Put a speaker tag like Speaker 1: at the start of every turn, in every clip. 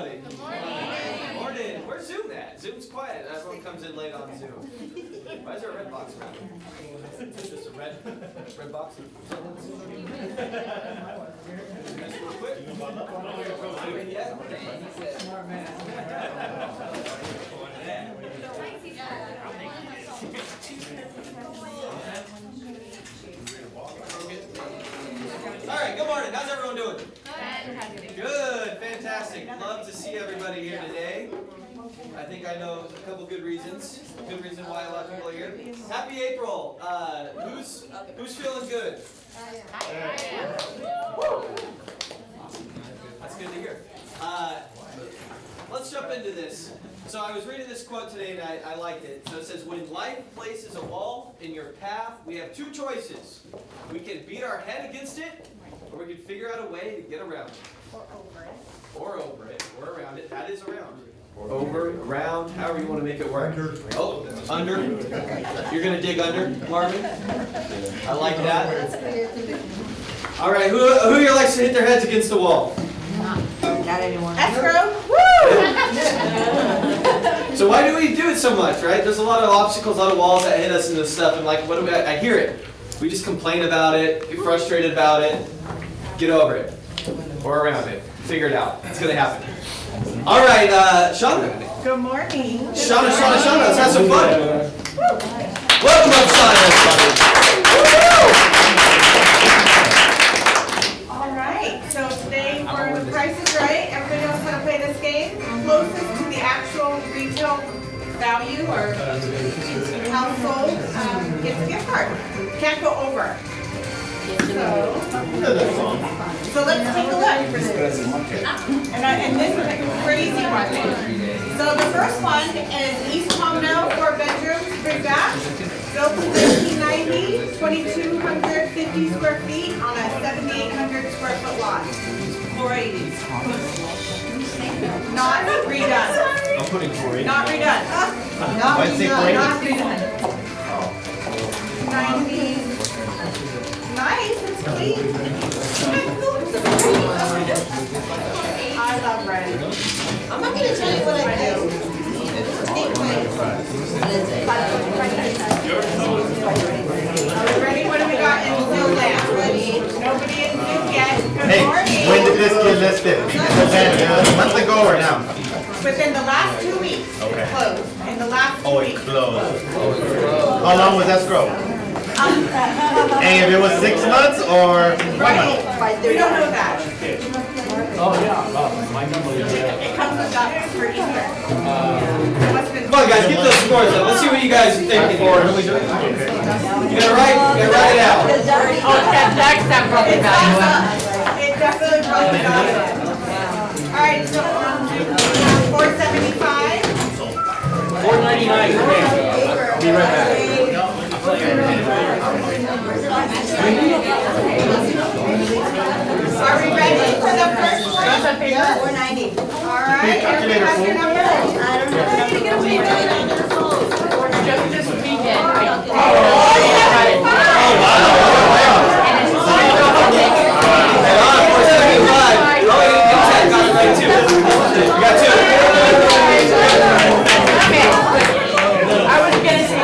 Speaker 1: everybody. Good morning. Morning. Where's Zoom at? Zoom's quiet. Everyone comes in late on Zoom. Why is there a red box around it? Just a red box. Just real quick. Yeah. Smart man. All right, good morning. How's everyone doing? Good, fantastic. Love to see everybody here today. I think I know a couple good reasons. Good reason why a lot of people are here. Happy April. Who's feeling good? Woo. That's good to hear. Let's jump into this. So I was reading this quote today and I liked it. So it says, when life places a wall in your path, we have two choices. We can beat our head against it, or we can figure out a way to get around it. Or over it. Or around it. That is around. Over, around, however you want to make it work. Oh, under. You're going to dig under, Marvin? I like that. All right, who here likes to hit their heads against the wall?
Speaker 2: Not anymore.
Speaker 3: Escrow.
Speaker 1: So why do we do it so much, right? There's a lot of obstacles, a lot of walls that hit us and this stuff, and like, what do we? I hear it. We just complain about it, get frustrated about it, get over it, or around it. Figure it out. It's gonna happen. All right, Shauna.
Speaker 3: Good morning.
Speaker 1: Shauna, let's have some fun. Welcome up, Shauna, everybody.
Speaker 3: All right, so today for The Price is Right, everybody knows how to play this game. Closest to the actual retail value or household gets a gift card. Can't go over. So let's take a look. And this is a crazy one. So the first one is East Palmdale, 4 bedrooms, 3 baths, built in 1990, 2,250 square feet on a 7,800 square foot lot. 480s. Not redone.
Speaker 4: I'm putting 480.
Speaker 3: Not redone.
Speaker 4: I'd say 480.
Speaker 3: Not redone. 90s. Nice, it's clean. I love red.
Speaker 2: I'm not going to tell you what I do.
Speaker 3: Are we ready? What do we got in Zoo land? Nobody in Zoo yet. Good
Speaker 4: Hey,
Speaker 3: morning.
Speaker 4: when did this get listed? A month ago or now?
Speaker 3: Within the last 2 weeks,
Speaker 4: Okay.
Speaker 3: it closed. In the last 2
Speaker 4: Oh, it
Speaker 3: weeks.
Speaker 4: closed. How long was escrow? And if it was 6 months or 1 month?
Speaker 3: We don't know that.
Speaker 5: Oh, yeah, my number is
Speaker 3: It comes with ducks for Easter.
Speaker 1: Come on, guys, get those scores up. Let's see what you guys are thinking. You gotta write it out.
Speaker 3: That probably it definitely probably got it. All right, so on to 475.
Speaker 5: 499 for me. I'll be right back.
Speaker 3: Are we ready for the first one?
Speaker 2: 490.
Speaker 3: All right, everybody has your number?
Speaker 2: I don't know.
Speaker 6: Just this weekend.
Speaker 1: And on 475. Oh, you got it right too. You got 2.
Speaker 6: I was gonna say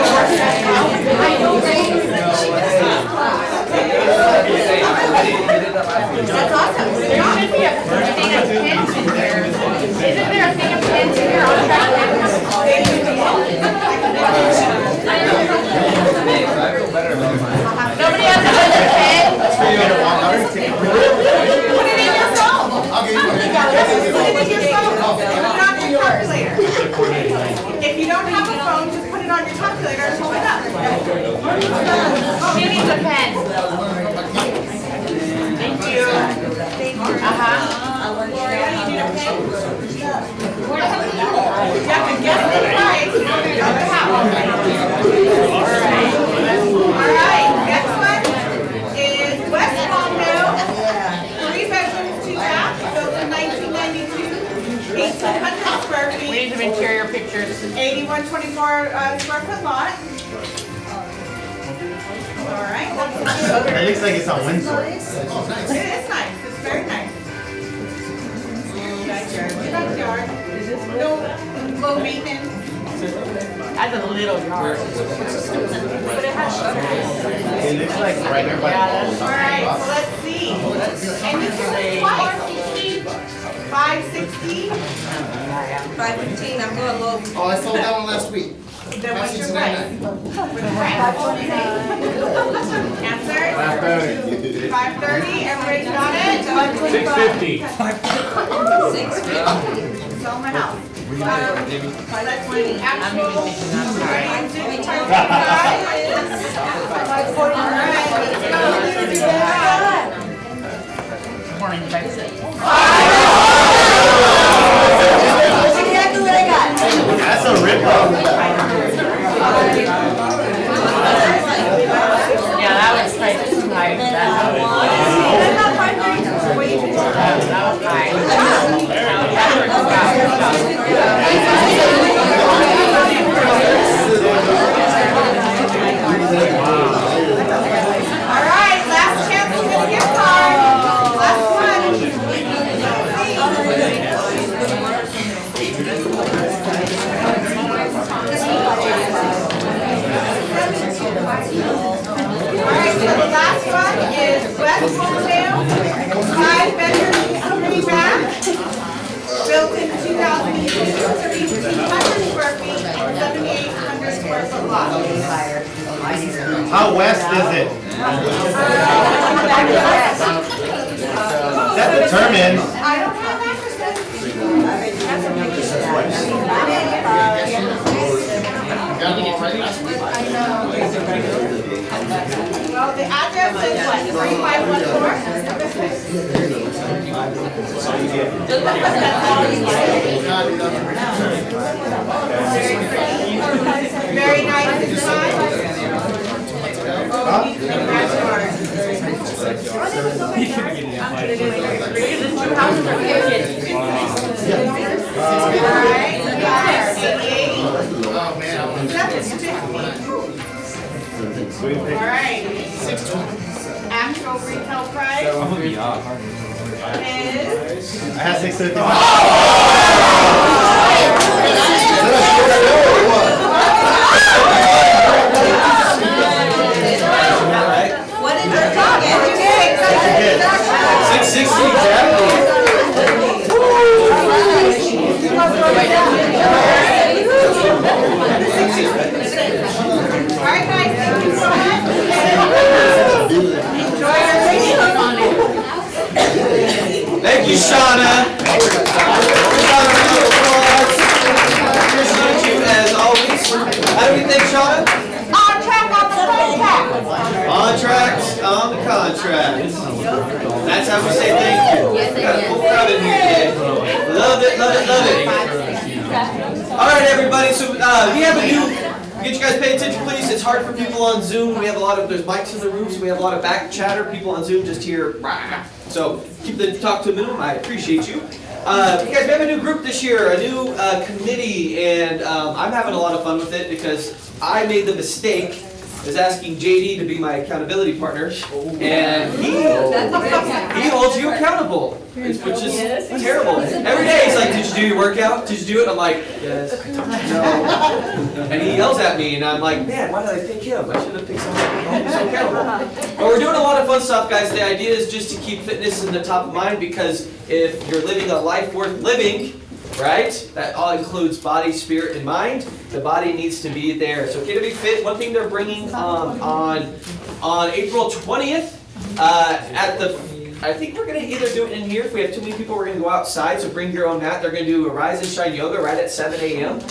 Speaker 3: That's awesome.
Speaker 6: there should be a thing of pins in here. Isn't there a thing of pins in here? I'll try Nobody has another pen?
Speaker 3: Put it in your phone. Put it in your phone. Put it on your calculator. If you don't have a phone, just put it on your calculator and hold it up.
Speaker 6: She needs a pen. Thank you.
Speaker 3: Gloria, you need a pen? You have to guess the price of the house. All right, next one is West Palmdale, 3 bedrooms, 2 baths, built in 1992, 1,800 square
Speaker 6: We need
Speaker 3: feet,
Speaker 6: some interior pictures.
Speaker 3: 8124 square foot lot. All right.
Speaker 4: It looks like it's on Windsor.
Speaker 3: It is nice. It's very nice. Backyard. no low maintenance.
Speaker 2: That's a little yard.
Speaker 4: It looks like right here by the
Speaker 3: All right, so let's see. And this is twice. 560.
Speaker 2: 515, I'm going low.
Speaker 7: Oh, I sold that one last week.
Speaker 3: Then what's your price? Answer? 530. Everybody's got it?
Speaker 5: 650.
Speaker 3: 650. Sell my house. Let's see, actual. All right, let's
Speaker 2: Exactly what I got.
Speaker 4: That's a rip-off.
Speaker 2: Yeah, that was like high. That was
Speaker 3: All right, last chance to get a gift card. Last one. All right, so the last one is West Homedale, 5-bedroom, 3 bath, built in 2018, 3,200 square feet, 7,800 square foot lot.
Speaker 4: How west is it? That determines.
Speaker 3: I don't have addresses.
Speaker 7: Got them all ready?
Speaker 3: Well, the address is what, 3514? Very nice design. Alright, we got 88.
Speaker 7: Oh, man.
Speaker 3: Alright. Actual retail price is
Speaker 4: I had 650.
Speaker 2: What did you get?
Speaker 1: 660 exactly.
Speaker 3: Alright guys, thank you so much. Enjoy your
Speaker 1: Thank you, Shauna. Appreciate you as always. How do we think, Shauna?
Speaker 3: On track on the contract.
Speaker 1: On track, on the contract. That's how we say thank you. Got a full crowd in here today. Love it, love it, love it. All right, everybody. So we have a new. Get you guys pay attention, please. It's hard for people on Zoom. We have a lot of there's mics in the room, so we have a lot of back chatter. People on Zoom just hear. So keep the talk to a minimum. I appreciate you. You guys, we have a new group this year, a new committee, and I'm having a lot of fun with it because I made the mistake is asking JD to be my accountability partner, and he holds you accountable, which is terrible. Every day he's like, "Did you do your workout? Did you do it?" I'm like, "Yes, no," and he yells at me, and I'm like, "Man, why did I pick him? I should have picked someone who's so accountable." But we're doing a lot of fun stuff, guys. The idea is just to keep fitness in the top of mind because if you're living a life worth living, right? That all includes body, spirit, and mind. The body needs to be there. So okay to be fit. One thing they're bringing on April 20th at the. I think we're gonna either do it in here. If we have too many people, we're gonna go outside. So bring your own mat. They're gonna do a Rise and Shine yoga right at 7 a.m.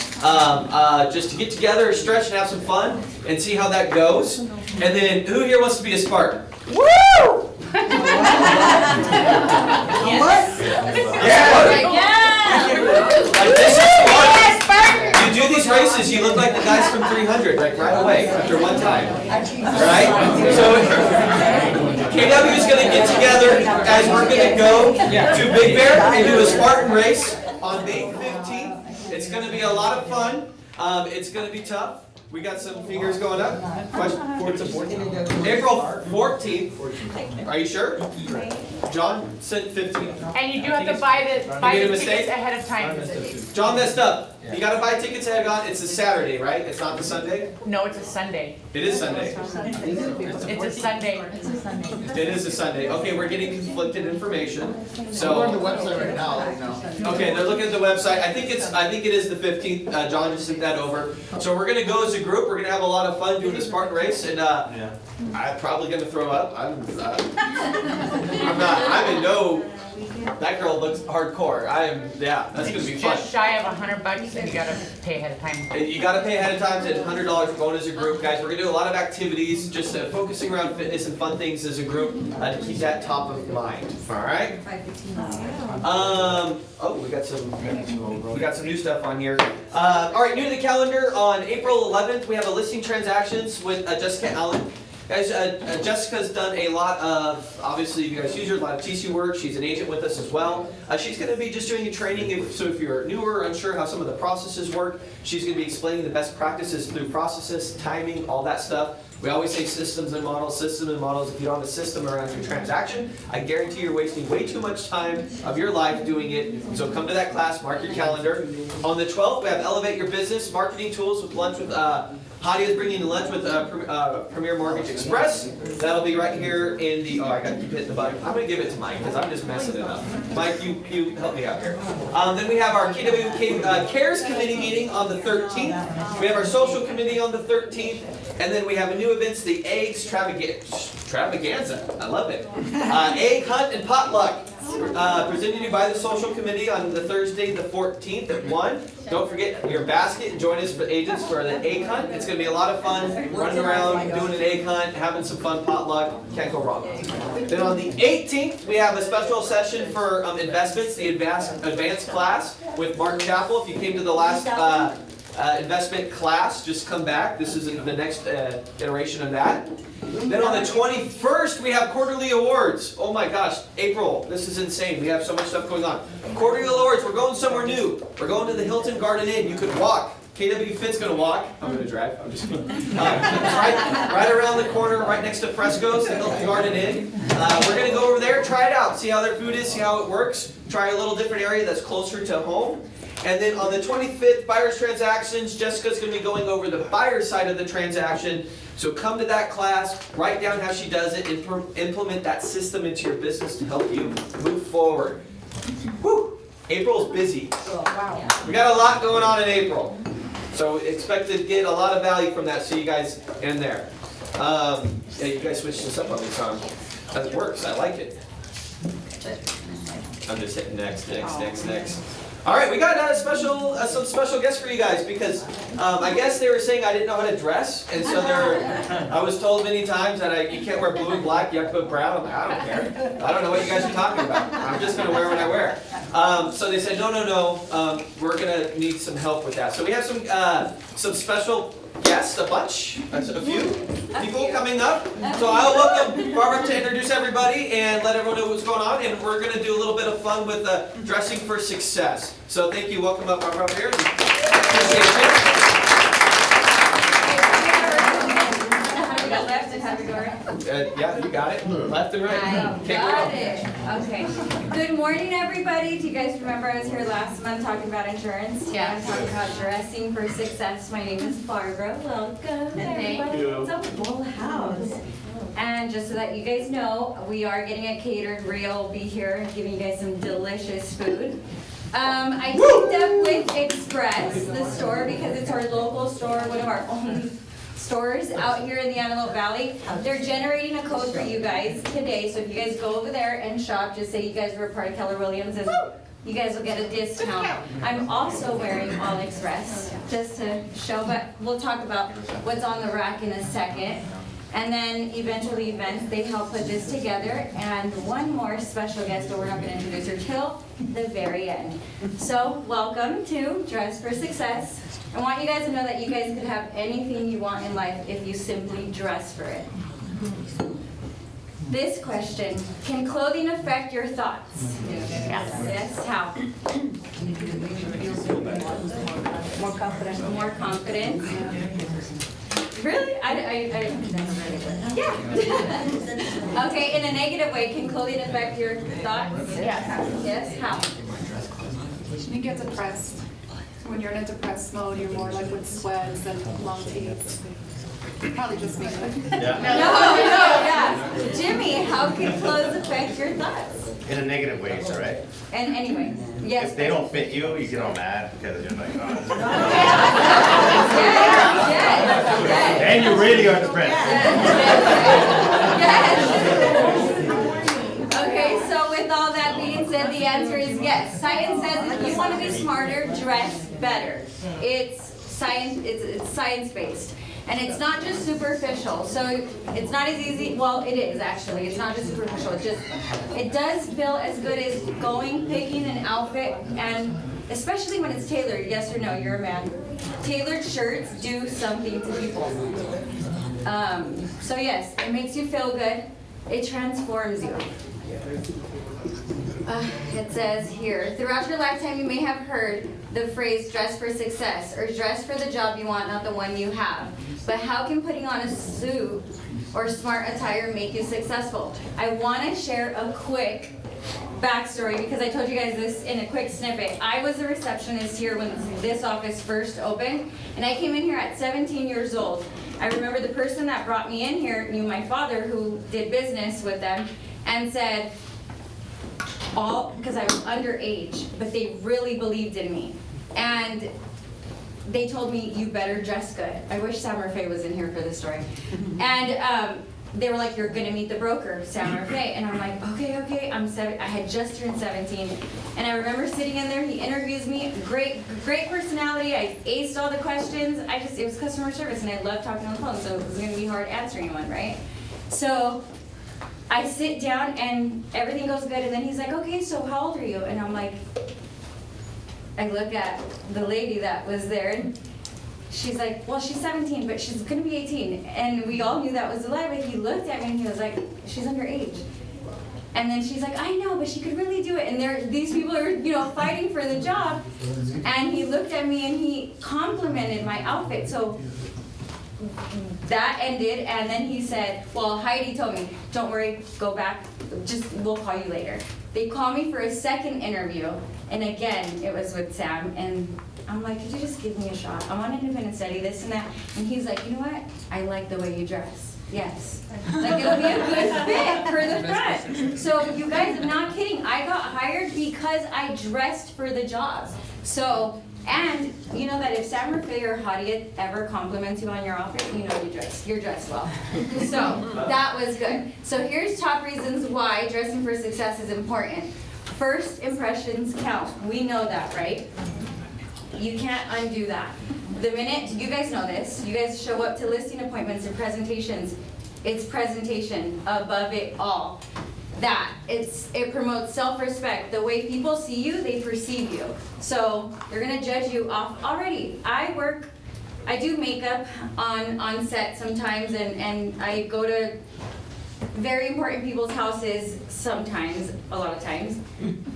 Speaker 1: Just to get together, stretch, and have some fun, and see how that goes. And then, who here wants to be a Spartan? Woo!
Speaker 2: What?
Speaker 1: Yeah. Like this is fun. You do these races, you look like the guys from 300, like right away, after one time. Right? So, KW is going to get together, guys, we're going to go to Big Bear and do a Spartan race on May 15th. It's going to be a lot of fun. It's going to be tough. We got some fingers going up. Question? April 14th. Are you sure? John said 15th.
Speaker 6: And you do have to buy the
Speaker 1: made a
Speaker 6: tickets
Speaker 1: mistake?
Speaker 6: ahead of time.
Speaker 1: John messed up. You gotta buy tickets ahead on. It's a Saturday, right? It's not the Sunday?
Speaker 2: No, it's a Sunday.
Speaker 1: It is Sunday.
Speaker 2: It's a Sunday. It's a Sunday.
Speaker 1: It is a Sunday. Okay, we're getting conflicted information.
Speaker 7: We're on the
Speaker 1: So,
Speaker 7: website right now,
Speaker 1: okay, they're looking at the website. I think it is the 15th. John just sent that over. So we're gonna go as a group. We're gonna have a lot of fun doing the Spartan race, and I'm probably gonna throw up. I'm not. I'm in no. That girl looks hardcore. That's gonna be fun.
Speaker 2: Just shy of $100 and you gotta pay ahead of time.
Speaker 1: You gotta pay ahead of time. It's $100 for going as a group, guys. We're gonna do a lot of activities, just focusing around fitness and fun things as a group to keep that top of mind. All right. We got some new stuff on here. All right, new to the calendar on April 11th, we have a listing transactions with Jessica Allen. Guys, Jessica's done a lot of, obviously you guys use her, a lot of TC work. She's an agent with us as well. She's going to be just doing a training, so if you're newer, unsure how some of the processes work, she's going to be explaining the best practices through processes, timing, all that stuff. We always say systems and models. If you don't have a system around your transaction, I guarantee you're wasting way too much time of your life doing it. So come to that class, mark your calendar. On the 12th, we have Elevate Your Business Marketing Tools with lunch with Hadia's bringing lunch with Premier Mortgage Express. That'll be right here in the, I gotta keep hitting the button. I'm gonna give it to Mike because I'm just messing it up. Mike, you help me out here. Then we have our KWK Cares Committee meeting on the 13th. We have our Social Committee on the 13th. And then we have a new events, the Egg Extravaganza. I love it. Egg Hunt and Potluck. Presented to you by the Social Committee on the Thursday, the 14th at 1. Don't forget your basket and join us for agents for the egg hunt. It's going to be a lot of fun, running around, doing an egg hunt, having some fun potluck. Can't go wrong. Then on the 18th, we have a special session for investments, the advanced class with Mark Chappell. If you came to the last investment class, just come back. This is the next iteration of that. Then on the 21st, we have quarterly awards. Oh my gosh, April, this is insane. We have so much stuff going on. Quarterly awards, we're going somewhere new. We're going to the Hilton Garden Inn. You could walk. KW Fit's gonna walk. I'm gonna drive. I'm just kidding. It's right around the corner, right next to Fresco's, the Hilton Garden Inn. We're gonna go over there, try it out, see how their food is, see how it works. Try a little different area that's closer to home. And then on the 25th, buyer's transactions, Jessica's going to be going over the buyer side of the transaction. So come to that class, write down how she does it, implement that system into your business to help you move forward. Whew, April's busy. We got a lot going on in April. So expect to get a lot of value from that, so you guys in there. Yeah, you guys switched this up on me, Tom. It works, I like it. I'm just hitting next. All right, we got some special guests for you guys because I guess they were saying I didn't know how to dress, and so I was told many times that you can't wear blue and black, you have to put brown. I'm like, I don't care. I don't know what you guys are talking about. I'm just going to wear what I wear. So they said, no, we're going to need some help with that. So we have some special guests, a few people coming up. So I'll welcome Barbara to introduce everybody and let everyone know what's going on. And we're going to do a little bit of fun with dressing for success. So thank you. Welcome up, Barbara, up here. Appreciate you.
Speaker 6: Left and have it
Speaker 1: Yeah, you got it. Left and right.
Speaker 6: I got it. Okay. Good morning, everybody. Do you guys remember I was here last month talking about insurance?
Speaker 2: Yeah.
Speaker 6: I'm talking about dressing for success. My name is Barbara. Welcome, everybody.
Speaker 1: you.
Speaker 6: It's a full house. And just so that you guys know, we are getting a catered reel. We'll be here and giving you guys some delicious food. I teamed up with Express, the store, because it's our local store, one of our only stores out here in the Antelope Valley. They're generating a code for you guys today, so if you guys go over there and shop, just say you guys were a part of Keller Williams, and you guys will get a discount. I'm also wearing All Express, just to show, but we'll talk about what's on the rack in a second. And then eventually events, they help put this together, and one more special guest that we're not going to introduce her till the very end. So welcome to Dress for Success. I want you guys to know that you guys could have anything you want in life if you simply dress for it. This question, can clothing affect your thoughts? Yes, how? More confident. More confident. Really? Yeah. Okay, in a negative way, can clothing affect your thoughts?
Speaker 2: Yes.
Speaker 6: Yes, how?
Speaker 8: You get depressed. when you're in a depressed mode, you're more like with sweats and long teeth. Probably just me.
Speaker 6: No, yeah. Jimmy, how can clothes affect your thoughts?
Speaker 4: In a negative way, so right?
Speaker 6: And anyway, yes.
Speaker 4: If they don't fit you, you get all mad because you're like, oh.
Speaker 6: Yes.
Speaker 4: And you really are depressed.
Speaker 6: Yes. Okay, so with all that being said, the answer is yes. Science says if you want to be smarter, dress better. It's science. It's science-based. And it's not just superficial, so it's not as easy, well, it is actually, it's not just superficial, it does feel as good as picking an outfit, and especially when it's tailored, yes or no, you're a man. Tailored shirts do something to people. So yes, it makes you feel good, it transforms you. It says here, throughout your lifetime you may have heard the phrase dress for success, or dress for the job you want, not the one you have. But how can putting on a suit or smart attire make you successful? I want to share a quick backstory because I told you guys this in a quick snippet. I was a receptionist here when this office first opened, and I came in here at 17 years old. I remember the person that brought me in here knew my father who did business with them and said, because I was underage, but they really believed in me. And they told me, you better dress good. I wish Sam Murphy was in here for this story. And they were like, you're gonna meet the broker, Sam Murphy. And I'm like, okay, I had just turned 17. And I remember sitting in there, he interviews me, great personality, I aced all the questions. It was customer service and I loved talking on the phone, so it was gonna be hard answering one, right? So I sit down and everything goes good, and then he's like, okay, so how old are you? And I'm like, I look at the lady that was there, and she's like, well, she's 17, but she's gonna be 18. And we all knew that was a lie, but he looked at me and he was like, she's underage. And then she's like, I know, but she could really do it. And these people are, fighting for the job. And he looked at me and he complimented my outfit. So that ended, and then he said, well, Heidi told me, don't worry, go back, we'll call you later. They called me for a second interview, and again, it was with Sam, and I'm like, could you just give me a shot? I'm on independent study, this and that. And he's like, you know what? I like the way you dress. Yes. Like, it'll be a good fit for the front. So you guys, I'm not kidding. I got hired because I dressed for the jobs. So, and you know that if Sam Murphy or Hadia ever compliments you on your outfit, you're dressed well. So that was good. So here's top reasons why dressing for success is important. First impressions count. We know that, right? You can't undo that. The minute, you guys know this, you guys show up to listing appointments and presentations, it's presentation above it all. It promotes self-respect. The way people see you, they perceive you. So they're gonna judge you off already. I do makeup on set sometimes, and I go to very important people's houses sometimes, a lot of times.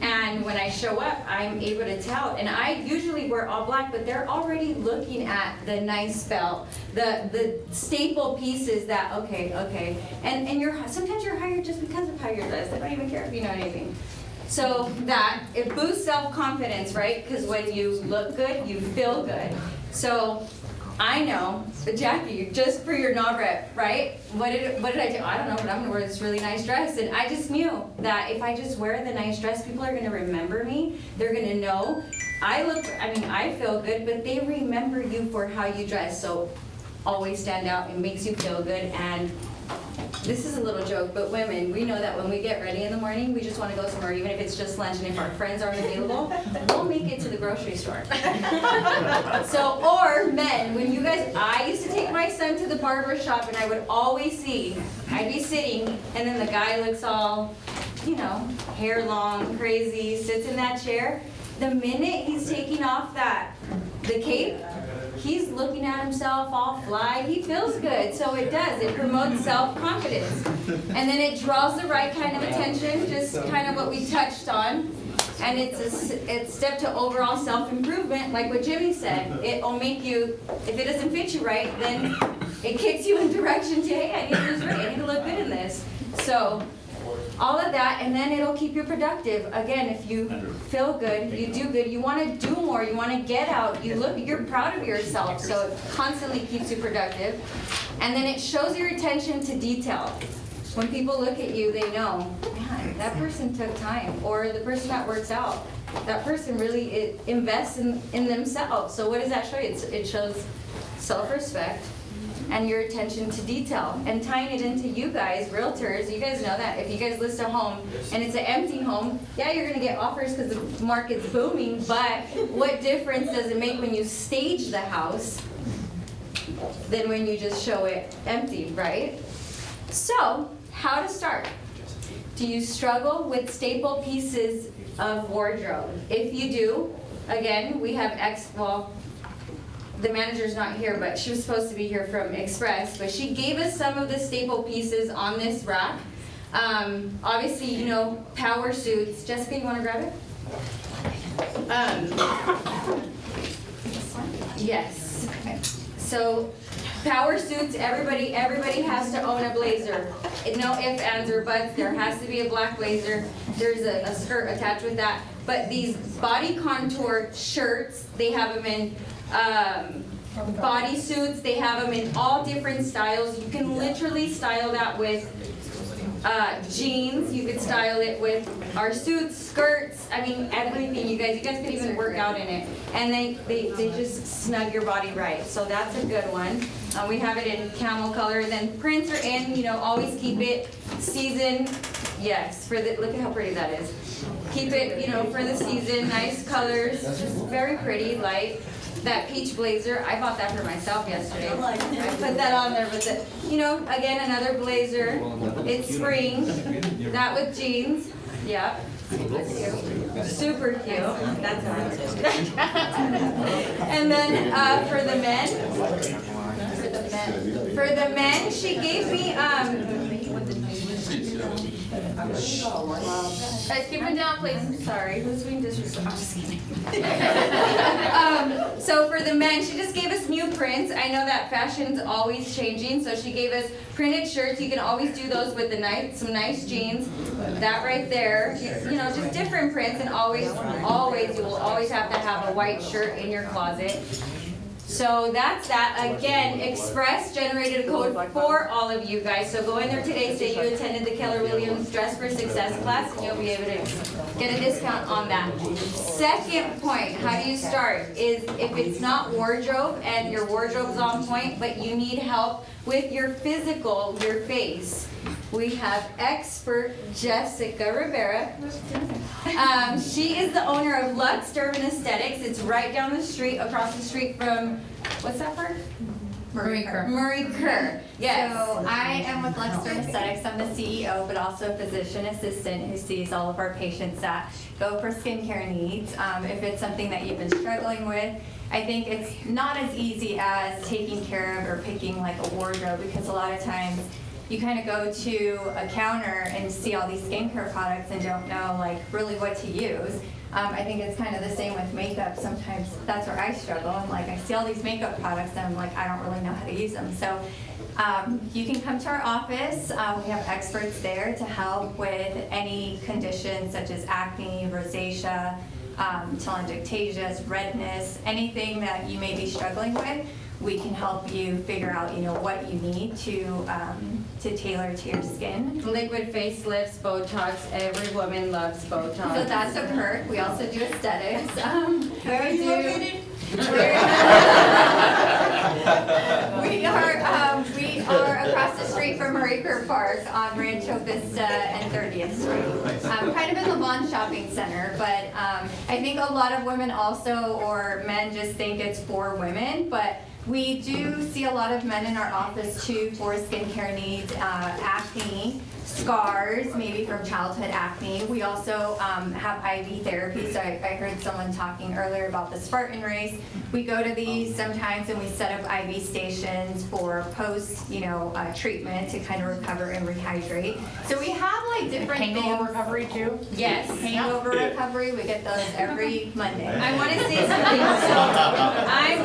Speaker 6: And when I show up, I'm able to tell. And I usually wear all black, but they're already looking at the nice belt, the staple pieces that, okay. And sometimes you're hired just because of how you're dressed. They don't even care if you know anything. So it boosts self-confidence, right? Because when you look good, you feel good. So I know, but Jackie, just for your non-rep, right? What did I do? I don't know, but I'm gonna wear this really nice dress. And I just knew that if I just wear the nice dress, people are gonna remember me. They're gonna know. I feel good, but they remember you for how you dress. So always stand out. It makes you feel good. And this is a little joke, but women, we know that when we get ready in the morning, we just want to go somewhere, even if it's just lunch, and if our friends aren't available, we'll make it to the grocery store. So, or men, I used to take my son to the barber shop, and I would always I'd be sitting, and then the guy looks all, hair long, crazy, sits in that chair. The minute he's taking off the cape, he's looking at himself all fly. He feels good, so it does. It promotes self-confidence. And then it draws the right kind of attention, just kind of what we touched on. And it's a step to overall self-improvement, like what Jimmy said. It'll make you, if it doesn't fit you right, then it kicks you in direction to, hey, I need to lose weight, I need to look good in this. So all of that, and then it'll keep you productive. Again, if you feel good, you do good, you wanna do more, you wanna get out, you're proud of yourself, so it constantly keeps you productive. And then it shows your attention to detail. When people look at you, they know, man, that person took time, or the person that works out, that person really invests in themselves. So what does that show you? It shows self-respect and your attention to detail. And tying it into you guys, realtors, you guys know that if you guys list a home and it's an empty home, yeah, you're gonna get offers because the market's booming, but what difference does it make when you stage the house than when you just show it empty, right? So, how to start? Do you struggle with staple pieces of wardrobe? If you do, again, we have the manager's not here, but she was supposed to be here from Express, but she gave us some of the staple pieces on this rack. Obviously, you know, power suits. Jessica, you wanna grab it? Yes. So, power suits, everybody has to own a blazer. No ifs, ands, or buts, there has to be a black blazer. There's a skirt attached with that. But these body contour shirts, they have them in body suits, they have them in all different styles. You can literally style that with jeans, you could style it with our suits, skirts, I mean everything. You guys could even work out in it. And they just snug your body right. So that's a good one. We have it in camel color. Then prints are in, you know, always keep it season. Yes, look at how pretty that is. Keep it, you know, for the season, nice colors, just very pretty, light. That peach blazer, I bought that for myself yesterday. I put that on there, but you know, again, another blazer. It's spring. That with jeans. Yep. That's cute. Super cute. That's nice. And then for the men, she gave me guys, keep it down, please. Sorry, who's being disrespectful? I'm just kidding. So for the men, she just gave us new prints. I know that fashion's always changing, so she gave us printed shirts. You can always do those with some nice jeans. That right there, you know, just different prints, and always, you will always have to have a white shirt in your closet. So that's that. Again, Express generated a code for all of you guys. So go in there today, say you attended the Keller Williams Dress for Success class, and you'll be able to get a discount on that. Second point, how do you start, is if it's not wardrobe and your wardrobe's on point, but you need help with your physical, your face. We have expert Jessica Rivera. She is the owner of Lux Durban Aesthetics. It's right down the street, across the street from, what's that part?
Speaker 2: Marie Kerr.
Speaker 6: Marie Kerr, yes.
Speaker 9: So I am with Lux Durban Aesthetics. I'm the CEO, but also a physician assistant who sees all of our patients that go for skincare needs. If it's something that you've been struggling with, I think it's not as easy as taking care of or picking like a wardrobe, because a lot of times you kind of go to a counter and see all these skincare products and don't know like really what to use. I think it's kind of the same with makeup. Sometimes that's where I struggle. I'm like, I see all these makeup products and I'm like, I don't really know how to use them. So you can come to our office. We have experts there to help with any conditions such as acne, rosacea, telangiectasias, redness, anything that you may be struggling with. We can help you figure out, you know, what you need to tailor to your skin.
Speaker 6: Liquid facelifts, Botox. Every woman loves Botox.
Speaker 9: So that's a perk. We also do aesthetics.
Speaker 3: Where are you located?
Speaker 9: We are across the street from Marie Kerr Park on Rancho Vista and 30th Street. Kind of in the Vaughn Shopping Center, but I think a lot of women also, or men, just think it's for women, but we do see a lot of men in our office too for skincare needs, acne, scars, maybe from childhood acne. We also have IV therapy, so I heard someone talking earlier about the Spartan race. We go to these sometimes and we set up IV stations for post, treatment to kind of recover and rehydrate. So we have like different
Speaker 2: Hangover
Speaker 9: things.
Speaker 2: recovery too?
Speaker 9: Yes, hangover recovery, we get those every Monday.
Speaker 6: I want to say something. So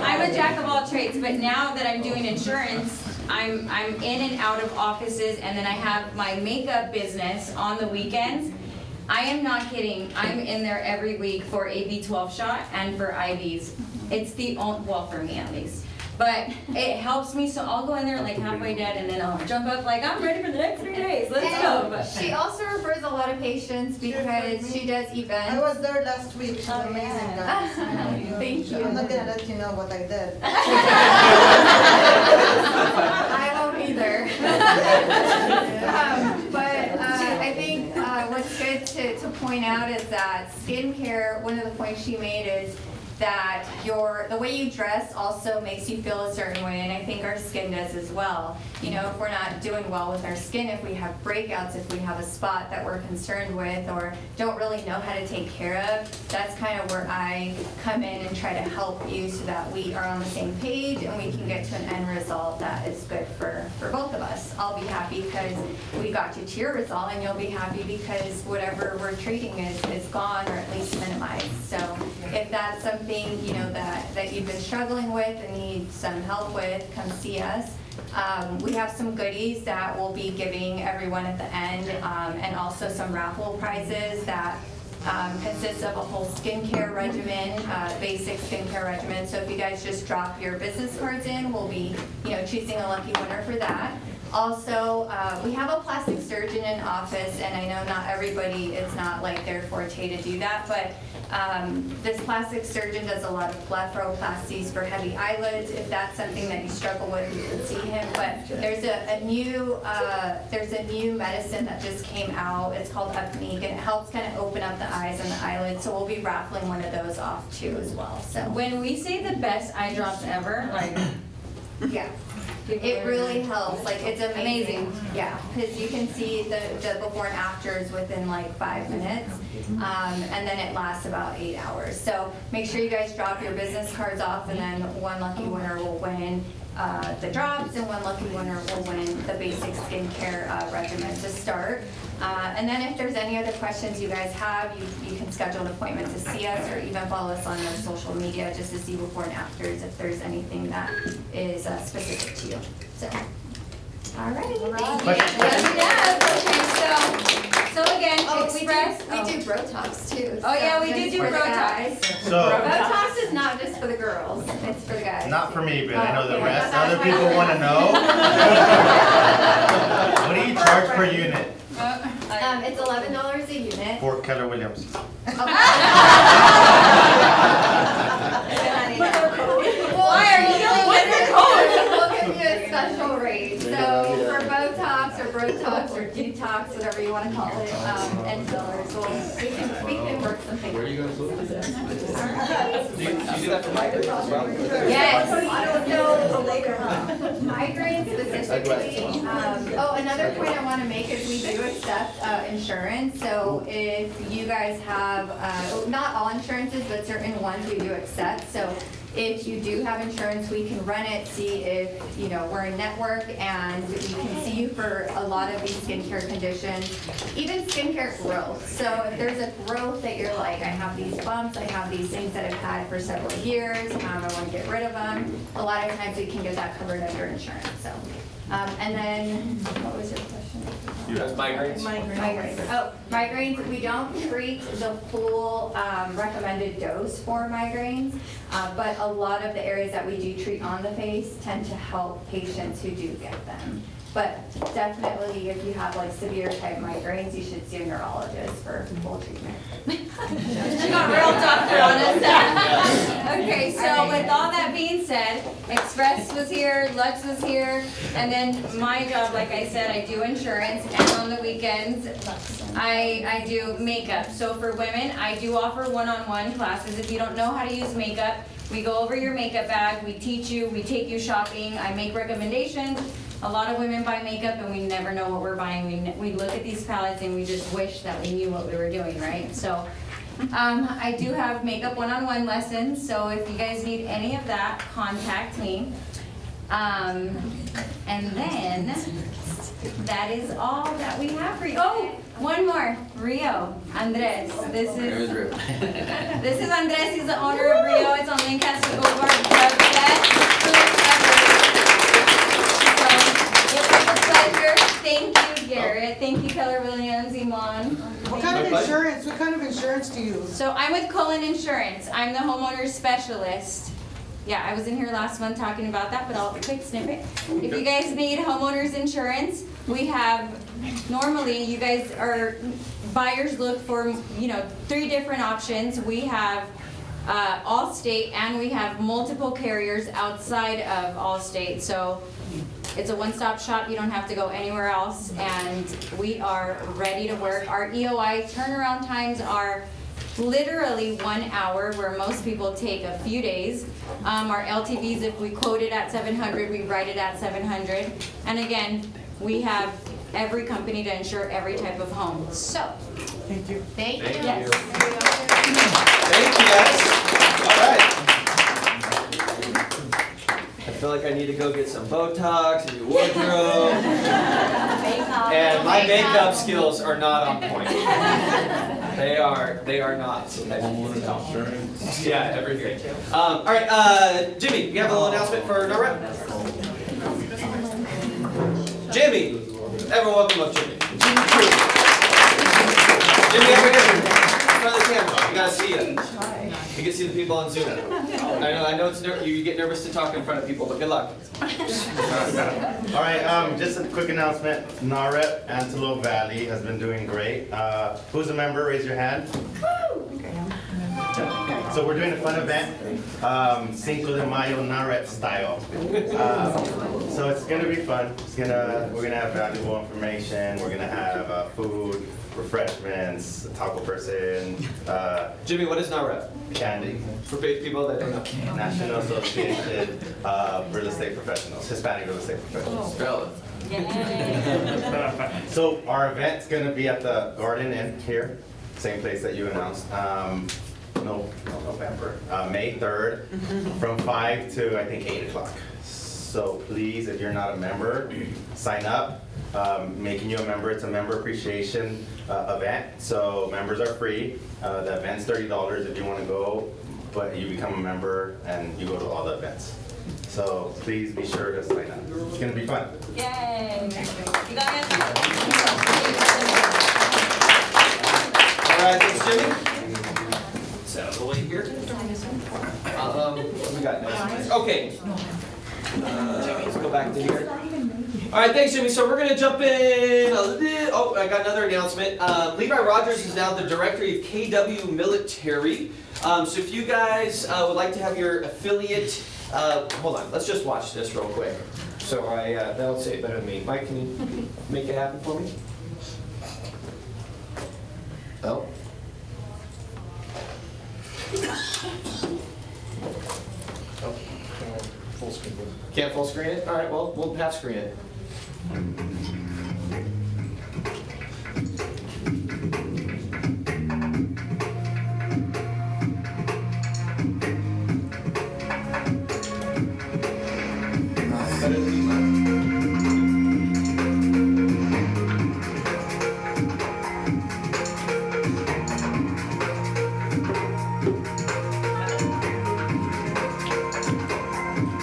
Speaker 6: I'm a jack of all trades, but now that I'm doing insurance, I'm in and out of offices, and then I have my makeup business on the weekends. I am not kidding. I'm in there every week for a B12 shot and for IVs. It's the only, well, for me at least. But it helps me, so I'll go in there like halfway dead, and then I'll jump up like, I'm ready for the next 3 days, let's go. But
Speaker 9: She also refers a lot of patients because she does
Speaker 3: I
Speaker 9: events.
Speaker 3: was there last week, she's amazing, guys.
Speaker 9: Thank you.
Speaker 3: I'm not gonna let you know what I did.
Speaker 9: I won't either. But I think what's good to point out is that skincare, one of the points she made is that the way you dress also makes you feel a certain way, and I think our skin does as well. You know, if we're not doing well with our skin, if we have breakouts, if we have a spot that we're concerned with or don't really know how to take care of, that's kind of where I come in and try to help you so that we are on the same page and we can get to an end result that is good for both of us. I'll be happy because we got you to your result, and you'll be happy because whatever we're treating is gone or at least minimized. So if that's something, you know, that you've been struggling with and need some help with, come see us. We have some goodies that we'll be giving everyone at the end, and also some raffle prizes that consists of a whole skincare regimen, basic skincare regimen. So if you guys just drop your business cards in, we'll be, you know, choosing a lucky winner for that. Also, we have a plastic surgeon in office, and I know not everybody, it's not like their forte to do that, but this plastic surgeon does a lot of blepharoplasties for heavy eyelids. If that's something that you struggle with, you can see him. But there's a new medicine that just came out. It's called Upneek, and it helps kind of open up the eyes and the eyelids. So we'll be raffling one of those off too as well. So
Speaker 6: when we say the best eye drops ever, like,
Speaker 9: yeah. It really helps, like, it's amazing. Yeah, because you can see the before and afters within like 5 minutes, and then it lasts about 8 hours. So make sure you guys drop your business cards off, and then one lucky winner will win the drops, and one lucky winner will win the basic skincare regimen to start. And then if there's any other questions you guys have, you can schedule an appointment to see us, or even follow us on our social media just to see before and afters if there's anything that is specific to you. So, all right.
Speaker 6: yes, okay, so again, Express.
Speaker 9: We do Botox too.
Speaker 6: Oh yeah, we do
Speaker 9: for the
Speaker 6: Botox.
Speaker 9: guys.
Speaker 4: So,
Speaker 9: Botox is not just for the girls, it's for the guys.
Speaker 4: not for me, but I know the
Speaker 9: Okay.
Speaker 4: rest. Other people want to know. What do you charge per unit
Speaker 9: It's $11 a unit.
Speaker 4: for Keller Williams?
Speaker 6: Why are you doing
Speaker 9: We'll give you a special rate. So for Botox or Brotox or Detox, whatever you want to call it, and fillers, we can work something.
Speaker 5: Where are you guys looking?
Speaker 1: Do you do that for migraines as well?
Speaker 6: Yes.
Speaker 9: So migraine specifically, another point I want to make is we do accept insurance. So if you guys have, not all insurances, but certain ones we do accept. So if you do have insurance, we can run it, see if, you know, we're a network, and we can see you for a lot of these skincare conditions, even skincare growth. So if there's a growth that you're like, I have these bumps, I have these things that I've had for several years, I want to get rid of them, a lot of times we can get that covered under insurance. So, and then, what was your question?
Speaker 1: You have migraines?
Speaker 9: Migraines. Oh, migraines, we don't treat the full recommended dose for migraines, but a lot of the areas that we do treat on the face tend to help patients who do get them. But definitely, if you have like severe type migraines, you should see a neurologist for full treatment.
Speaker 6: She got real doctor on us. Okay, so with all that being said, Express was here, Lux was here, and then my job, like I said, I do insurance, and on the weekends, I do makeup. So for women, I do offer one-on-one classes. If you don't know how to use makeup, we go over your makeup bag, we teach you, we take you shopping, I make recommendations. A lot of women buy makeup and we never know what we're buying. We look at these palettes and we just wish that we knew what we were doing, right? So I do have makeup one-on-one lessons, so if you guys need any of that, contact me. And then that is all that we have for you. Oh, one more, Rio, Andres. This is Andres. He's the owner of Rio. It's on Lancaster Boulevard. The best food ever. So
Speaker 3: insurance? What kind of insurance do you use?
Speaker 6: So I'm with Cullen Insurance. I'm the homeowner specialist. Yeah, I was in here last month talking about that, but I'll quick snippet. If you guys need homeowners insurance, we have, normally you guys are, buyers look for, 3 different options. We have Allstate and we have multiple carriers outside of Allstate. So it's a one-stop shop. You don't have to go anywhere else, and we are ready to work. Our EOI turnaround times are literally 1 hour, where most people take a few days. Our LTVs, if we quote it at 700, we write it at 700. And again, we have every company to insure every type of home. So,
Speaker 3: Thank you.
Speaker 9: Thank
Speaker 1: Thank
Speaker 9: you.
Speaker 1: you. Thank you, guys. All right. I feel like I need to go get some Botox, a new wardrobe. And my makeup skills are not on point. They are not. Yeah, every year. All right, Jimmy, you have a little announcement for no rep? Jimmy, everyone welcome up Jimmy. Jimmy, over here. In front of the camera. You gotta see it. You can see the people on Zoom. I know it's you get nervous to talk in front of people, but good luck.
Speaker 4: All right, just a quick announcement. NAREP Antelope Valley has been doing great. Who's a member? Raise your hand. So we're doing a fun event, Cinco de Mayo NAREP style. So it's gonna be fun. We're gonna have valuable information. We're gonna have food, refreshments, a taco person,
Speaker 1: Jimmy, what is NAREP?
Speaker 4: candy.
Speaker 1: For big people that don't know.
Speaker 4: National Association of Real Estate Professionals, Hispanic Real Estate Professionals. So our event's gonna be at the Garden Inn here, same place that you announced. November, May 3rd, from 5 to I think 8 o'clock. So please, if you're not a member, sign up. Making you a member, it's a member appreciation event. So members are free. The event's $30 if you want to go, but you become a member and you go to all the events. So please be sure to sign up. It's gonna be fun.
Speaker 6: Yay! You got it?
Speaker 1: All right, thanks, Jimmy. Set out of the way here. What we got next? Okay. Let's go back to here. All right, thanks, Jimmy. So we're gonna jump in a little bit. Oh, I got another announcement. Levi Rogers is now the director of KW Military. So if you guys would like to have your affiliate, hold on. Let's just watch this real quick. So that'll say it better than me. Mike, can you make it happen for me? Oh.
Speaker 7: Full screen.
Speaker 1: Can't full screen it? All right, well, we'll half screen it. Better than you, Mike.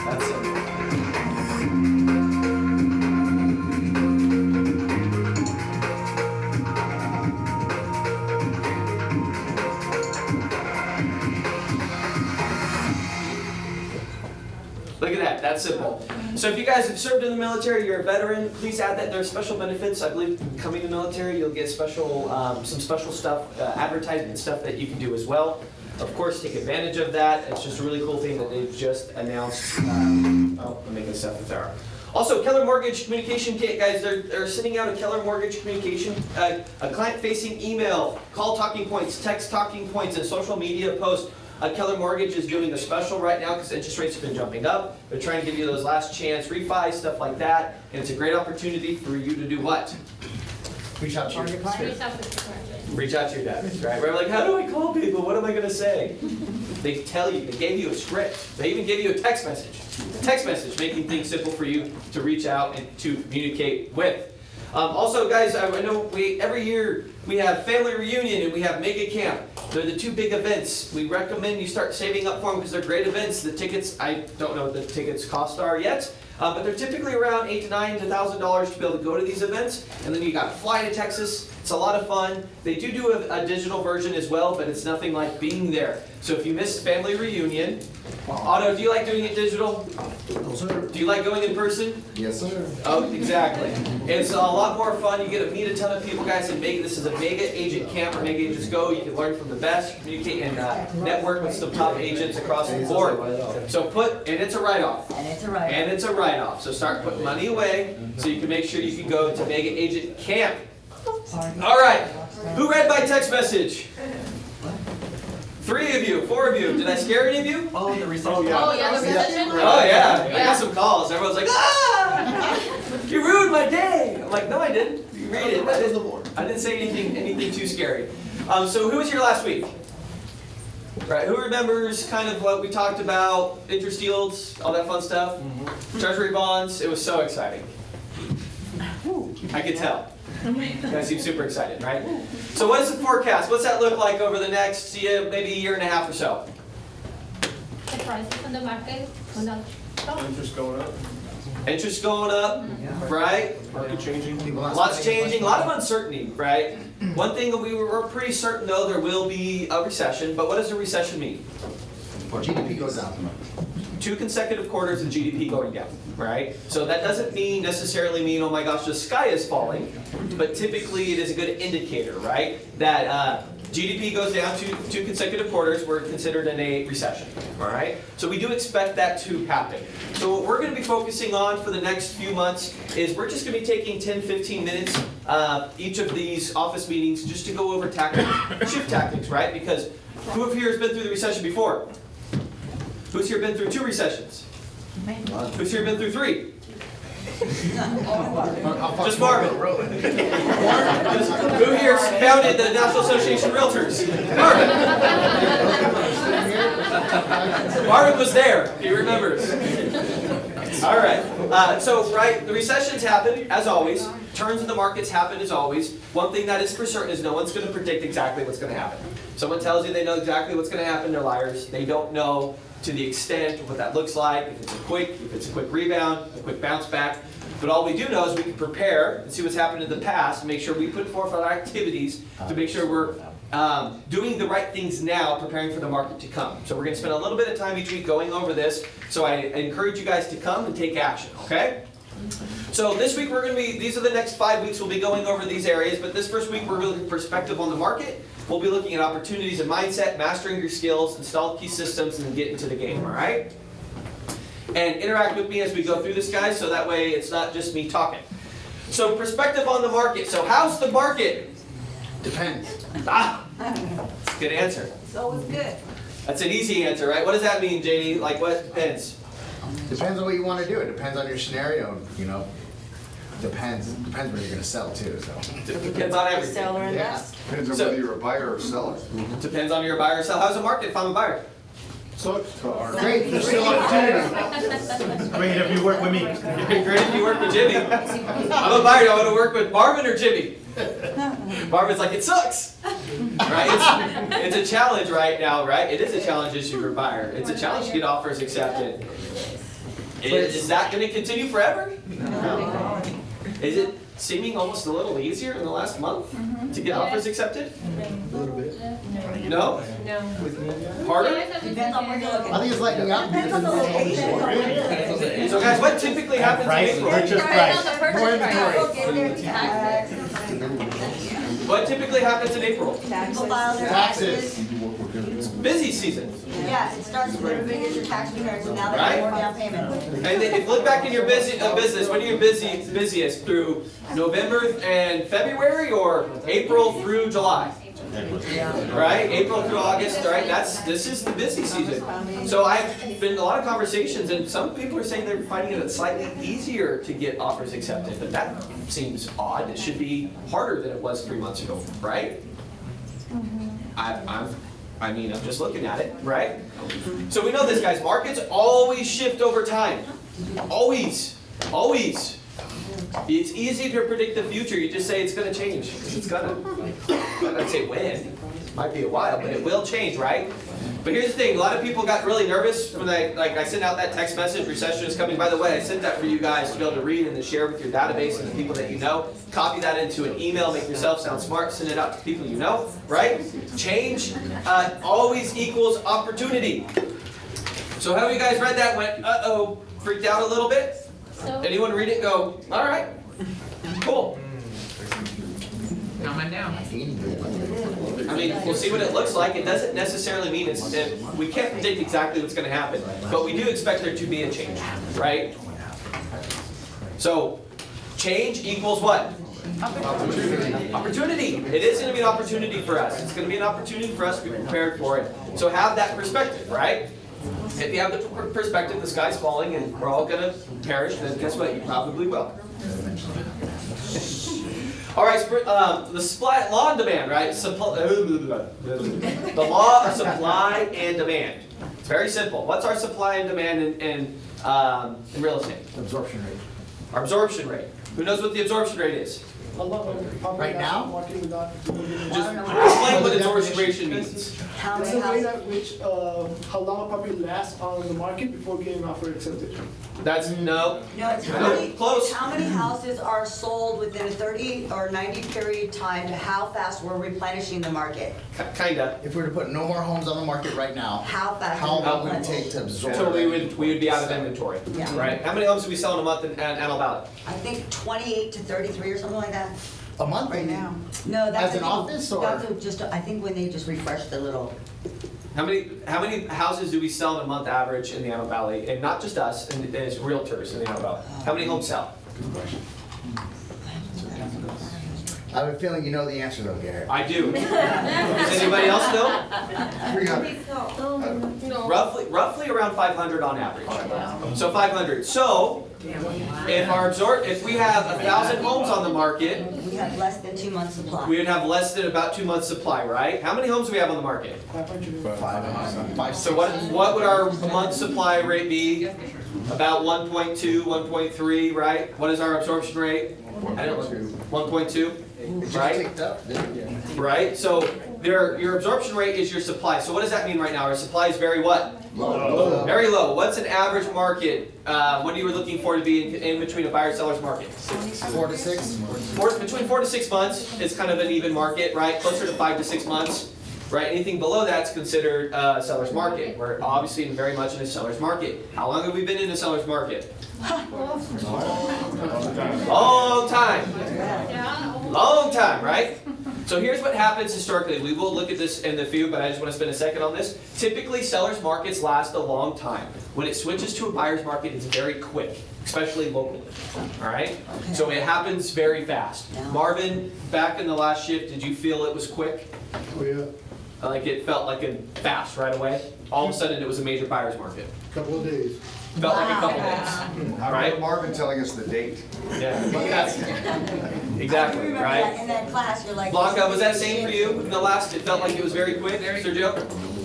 Speaker 1: That's it. Look at that, that's simple. So if you guys have served in the military, you're a veteran, please add that. There are special benefits. I believe coming to the military, you'll get special, some special stuff, advertisement stuff that you can do as well. Of course, take advantage of that. It's just a really cool thing that they've just announced. I'm making this up with our. Also, Keller Mortgage Communication Kit, guys, they're sending out a Keller Mortgage Communication, a client-facing email, call talking points, text talking points, and social media post. Keller Mortgage is doing a special right now because interest rates have been jumping up. They're trying to give you those last chance refi, stuff like that. And it's a great opportunity for you to do what? Reach out to your Reach out to your dad, right? We're like, how do I call people? What am I gonna say? They tell you, they gave you a script. They even gave you a text message. Text message, making things simple for you to reach out and to communicate with. Also, guys, I know every year we have family reunion and we have mega camp. They're the two big events. We recommend you start saving up for them because they're great events. The tickets, I don't know what the tickets cost are yet, but they're typically around $8,000 to $9,000 to be able to go to these events. And then you got fly to Texas, It's a lot of fun. They do a digital version as well, but it's nothing like being there. So if you missed family reunion, Otto, do you like doing it digital?
Speaker 7: No, sir.
Speaker 1: Do you like going in person?
Speaker 7: Yes, sir.
Speaker 1: Oh, exactly. It's a lot more fun. You get to meet a ton of people, guys, and this is a mega agent camp where mega agents go. You can learn from the best, communicate, and network with some top agents across the board. So and it's a write-off.
Speaker 6: And it's a write-off.
Speaker 1: And it's a write-off. So start putting money away so you can make sure you can go to mega agent camp. All right. Who read my text message? 3 of you, 4 of you. Did I scare any of you?
Speaker 5: Oh, the reception.
Speaker 8: Oh, yeah, the reception?
Speaker 1: Oh yeah, I got some calls. Everyone's like, ah! You ruined my day. I'm like, no, I didn't. You read it. I didn't say anything too scary. So who was here last week? Right. Who remembers kind of what we talked about? Interest yields, all that fun stuff. Treasury bonds. It was so exciting. I could tell. You guys seem super excited, right? So what is the forecast? What's that look like over the next maybe a year and a half or so?
Speaker 9: The prices in the market will not stop.
Speaker 5: Interest going up.
Speaker 1: Interest going up, right?
Speaker 5: Market changing.
Speaker 1: Lots changing, a lot of uncertainty, right? One thing that we're pretty certain though, there will be a recession, but what does a recession mean?
Speaker 7: GDP goes down.
Speaker 1: 2 consecutive quarters of GDP going down, right? So that doesn't necessarily mean, oh my gosh, the sky is falling, but typically it is a good indicator, right? That GDP goes down 2 consecutive quarters, we're considered in a recession, all right? So we do expect that to happen. So what we're gonna be focusing on for the next few months is we're just gonna be taking 10, 15 minutes each of these office meetings just to go over tactics, shift tactics, right? Because who here has been through the recession before? Who's here been through 2 recessions? Who's here been through 3? Just Marvin. Who here founded the National Association of Realtors? Marvin. Marvin was there. He remembers. All right. The recessions happen, as always. Turns in the markets happen, as always. One thing that is for certain is no one's going to predict exactly what's going to happen. Someone tells you they know exactly what's going to happen, they're liars. They don't know to the extent of what that looks like, if it's a quick rebound, a quick bounce back. But all we do know is we can prepare and see what's happened in the past and make sure we put forth our activities to make sure we're doing the right things now, preparing for the market to come. So we're going to spend a little bit of time each week going over this. So I encourage you guys to come and take action, okay? So this week these are the next 5 weeks we'll be going over these areas, but this first week we're looking perspective on the market. We'll be looking at opportunities and mindset, mastering your skills, install key systems, and get into the game, all right? And interact with me as we go through this, guys, so that way it's not just me talking. So perspective on the market. So how's the market?
Speaker 7: Depends.
Speaker 1: That's a good answer.
Speaker 3: It's always good.
Speaker 1: That's an easy answer, right? What does that mean, JD? Like what? Depends.
Speaker 7: Depends on what you want to do. It depends on your scenario, you know. Depends when you're going to sell too, so.
Speaker 1: Depends on everything.
Speaker 3: Sell or
Speaker 7: Yeah.
Speaker 3: invest.
Speaker 10: Depends on
Speaker 1: So-
Speaker 10: whether you're a buyer or seller.
Speaker 1: Depends on your buyer or seller. How's the market if I'm a buyer?
Speaker 7: Great, there's still opportunity.
Speaker 5: Great if you work with me.
Speaker 1: Great if you work with Jimmy. I'm a buyer. Do I want to work with Marvin or Jimmy? Marvin's like, it sucks. Right? It's a challenge right now, right? It is a challenge issue for a buyer. It's a challenge to get offers accepted. Is that going to continue forever? No. Is it seeming almost a little easier in the last month to get offers accepted?
Speaker 10: A little bit.
Speaker 1: No?
Speaker 9: No.
Speaker 1: Harder?
Speaker 3: Depends on where you're looking.
Speaker 7: I think it's lightening up.
Speaker 3: Depends on the location.
Speaker 1: So guys, what typically happens in
Speaker 5: Price,
Speaker 1: April?
Speaker 5: purchase price.
Speaker 7: More inventory.
Speaker 3: Get their taxes.
Speaker 1: What typically happens in April?
Speaker 3: People file their
Speaker 7: Taxes.
Speaker 3: taxes.
Speaker 1: Busy season.
Speaker 3: Yeah, it starts with everybody gets your tax returns and now they
Speaker 1: Right.
Speaker 3: have more down payment.
Speaker 1: And then if look back in your business, when are you busiest? Through November and February or April through July? Right? April through August, right? This is the busy season. So I've been in a lot of conversations and some people are saying they're finding it slightly easier to get offers accepted, but that seems odd. It should be harder than it was 3 months ago, right? I'm just looking at it, right? So we know this, guys. Markets always shift over time. Always. Always. It's easy to predict the future. You just say it's going to change. It's going to. I'm not going to say when. Might be a while, but it will change, right? But here's the thing, a lot of people got really nervous when I sent out that text message, recession is coming. By the way, I sent that for you guys to be able to read and to share with your database and the people that you know. Copy that into an email, make yourself sound smart, send it out to people you know, right? Change always equals opportunity. So how you guys read that went, uh-oh, freaked out a little bit? Anyone read it and go, all right, cool.
Speaker 2: Calm down.
Speaker 1: I mean, we'll see what it looks like. It doesn't necessarily mean we can't predict exactly what's going to happen, but we do expect there to be a change, right? So, change equals what? Opportunity. It is going to be an opportunity for us. It's going to be an opportunity for us to be prepared for it. So have that perspective, right? If you have the perspective, the sky's falling and we're all going to perish, then guess what? You probably will. All right, the law and demand, right? The law of supply and demand. It's very simple. What's our supply and demand in real estate?
Speaker 7: Absorption rate.
Speaker 1: Our absorption rate. Who knows what the absorption rate is?
Speaker 7: Right now?
Speaker 1: Just explain what absorption rate means.
Speaker 11: It's the rate at which, how long a property lasts on the market before getting an offer accepted.
Speaker 1: That's no.
Speaker 12: No, it's
Speaker 1: Close.
Speaker 12: how many houses are sold within a 30 or 90 period time to how fast we're replenishing the market?
Speaker 1: Kinda.
Speaker 7: If we were to put no more homes on the market right now,
Speaker 12: How fast?
Speaker 7: how
Speaker 12: we
Speaker 7: long would it
Speaker 12: replenish?
Speaker 7: take to absorb?
Speaker 1: So we would be out of inventory,
Speaker 12: Yeah.
Speaker 1: right? How many homes do we sell in a month in Antelope Valley?
Speaker 12: I think 28 to 33 or something like that.
Speaker 7: A month?
Speaker 12: Right now. No, that's.
Speaker 7: As an
Speaker 12: I think-
Speaker 7: office, or?
Speaker 12: That's just, I think when they just refresh the little.
Speaker 1: How many houses do we sell in a month average in the Antelope Valley? And not just us, and as realtors in the Antelope Valley. How many homes sell?
Speaker 7: I have a feeling you know the answer though, Garrett.
Speaker 1: I do. Does anybody else know?
Speaker 10: 300.
Speaker 1: Roughly around 500 on average. So 500. So if we have 1,000 homes on the market,
Speaker 12: We have less than 2 months supply.
Speaker 1: we would have less than about 2 months supply, right? How many homes do we have on the market?
Speaker 7: 5,
Speaker 1: So what would our month supply rate be? About 1.2, 1.3, right? What is our absorption rate? I don't know. 1.2,
Speaker 7: It just
Speaker 1: right?
Speaker 7: ticked up, didn't it?
Speaker 1: Right? So your absorption rate is your supply. So what does that mean right now? Our supply is very what?
Speaker 7: Low.
Speaker 1: Very low. What's an average market? What are you looking for to be in between a buyer and seller's market?
Speaker 7: 4 to 6?
Speaker 1: Between 4 to 6 months is kind of an even market, right? Closer to 5 to 6 months, right? Anything below that's considered a seller's market. We're obviously very much in a seller's market. How long have we been in a seller's market? Long time. Long time, right? So here's what happens historically. We will look at this in the few, but I just want to spend a second on this. Typically, sellers' markets last a long time. When it switches to a buyer's market, it's very quick, especially locally. All right? So it happens very fast. Marvin, back in the last shift, did you feel it was quick?
Speaker 11: Oh, yeah,
Speaker 1: Like it felt like a fast right away? All of a sudden, it was a major buyer's market.
Speaker 11: couple of days.
Speaker 1: Felt like a couple days.
Speaker 10: I remember Marvin telling us the date.
Speaker 1: Yeah. Exactly,
Speaker 12: I remember
Speaker 1: right?
Speaker 12: that in that class, you're like.
Speaker 1: Blanca, was that same for you in the last? It felt like it was very quick, Sergio?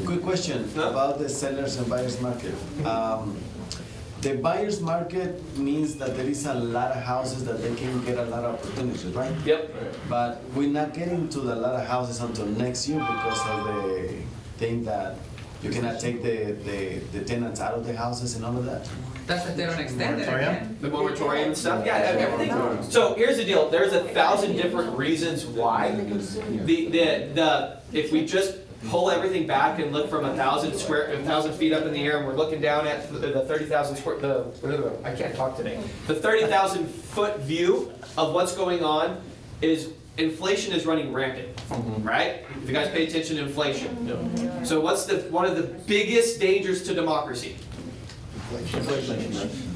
Speaker 13: Quick question
Speaker 1: Huh?
Speaker 13: about the sellers and buyers market. The buyers market means that there is a lot of houses that they can get a lot of opportunities, right?
Speaker 1: Yep.
Speaker 13: But we're not getting to the lot of houses until next year because of the thing that you cannot take the tenants out of the houses and all of that.
Speaker 2: That's if they don't extend it again.
Speaker 1: The moratorium and stuff, yeah, everything. So here's the deal, there's 1,000 different reasons why. If we just pull everything back and look from 1,000 feet up in the air and we're looking down at the 30,000 I can't talk today. The 30,000 foot view of what's going on is inflation is running rampant, right? If you guys pay attention to inflation. So what's one of the biggest dangers to democracy?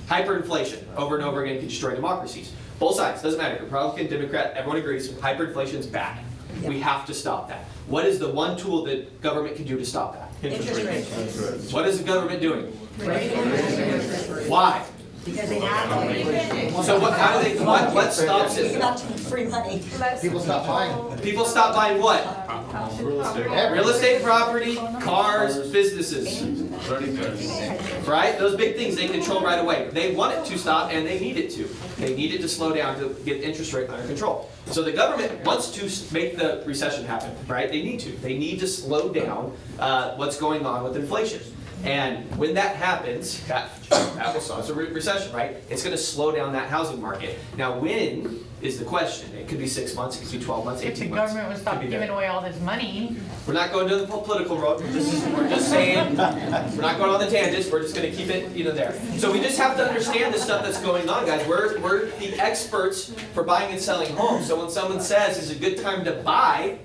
Speaker 1: Hyperinflation, over and over again, can destroy democracies. Both sides, doesn't matter, Republican, Democrat, everyone agrees, hyperinflation is bad. We have to stop that. What is the one tool that government can do to stop that?
Speaker 12: Interest rates.
Speaker 1: What is the government doing? Why?
Speaker 12: Because they have to.
Speaker 1: So what stops
Speaker 12: It's
Speaker 1: it?
Speaker 12: not free money.
Speaker 7: People stop buying.
Speaker 1: People stop buying what?
Speaker 7: Real estate.
Speaker 1: Real estate, property, cars, businesses.
Speaker 13: 30%.
Speaker 1: Right? Those big things they control right away. They want it to stop and they need it to. They need it to slow down to get interest rate under control. So the government wants to make the recession happen, right? They need to. They need to slow down what's going on with inflation. And when that happens, that will cause a recession, right? It's going to slow down that housing market. Now, when is the question? It could be 6 months, it could be 12 months, 18 months.
Speaker 2: If the government would stop
Speaker 1: Could be
Speaker 2: giving
Speaker 1: there.
Speaker 2: away all this money.
Speaker 1: We're not going to the political road. We're just saying, we're not going on the tangents. We're just going to keep it, there. So we just have to understand the stuff that's going on, guys. We're the experts for buying and selling homes. So when someone says it's a good time to buy,